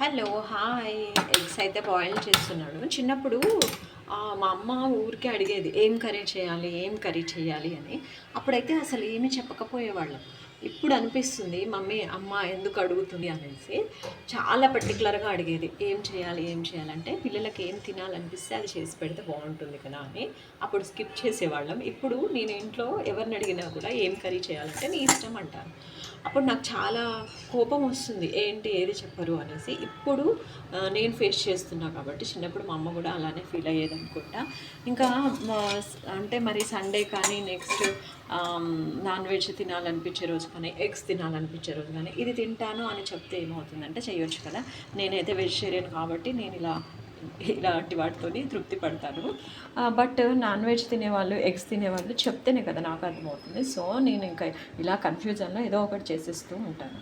Hello hi. Eggs అయితే boil చేస్తున్నాడు. చిన్నప్పుడు మా అమ్మ ఊరికే అడిగేది ఏం కర్రీ చేయాలి, ఏం కర్రీ చేయాలి అని. అప్పుడైతే అసలు ఏమీ చెప్పకపోయేవాళ్ళం. ఇప్పుడు అనిపిస్తుంది మమ్మీ అమ్మ ఎందుకు అడుగుతుంది అనేసి. చాలా పర్టికులర్గా అడిగేది ఏం చేయాలి, ఏం చేయాలంటే పిల్లలకి ఏం తినాలనిపిస్తే అది చేసి పెడితే బాగుంటుంది కదా అని. అప్పుడు స్కిప్ చేసేవాళ్ళం. ఇప్పుడు నేను ఇంట్లో ఎవరిని అడిగినా కూడా ఏం కర్రీ చేయాలంటే నీ ఇష్టం అంటారు. అప్పుడు నాకు చాలా కోపం వస్తుంది, ఏంటి ఏది చెప్పరు అనేసి. ఇప్పుడు నేను ఫేస్ చేస్తున్నా కాబట్టి. చిన్నప్పుడు మా అమ్మ కూడా అలానే ఫీల్ అయ్యేది అనుకుంటా. ఇంకా అంటే మరి సండే కానీ నెక్స్ట్ నాన్ వెజ్ తినాలనిపించే రోజు కానీ ఎగ్స్ తినాలనిపించే రోజు కానీ ఇది తింటాను అని చెప్తే ఏమవుతుందంటే చేయొచ్చు కదా. నేనైతే వెజిటేరియన్ కాబట్టి నేను ఇలాంటి వాటితోని తృప్తి పడతాను. బట్ నాన్ వెజ్ తినేవాళ్ళు ఎగ్స్ తినేవాళ్ళు చెప్తేనే కదా నాకు అర్థమవుతుంది. సో నేను ఇంకా ఇలా కన్ఫ్యూజన్లో ఏదో ఒకటి చేసేస్తూ ఉంటాను.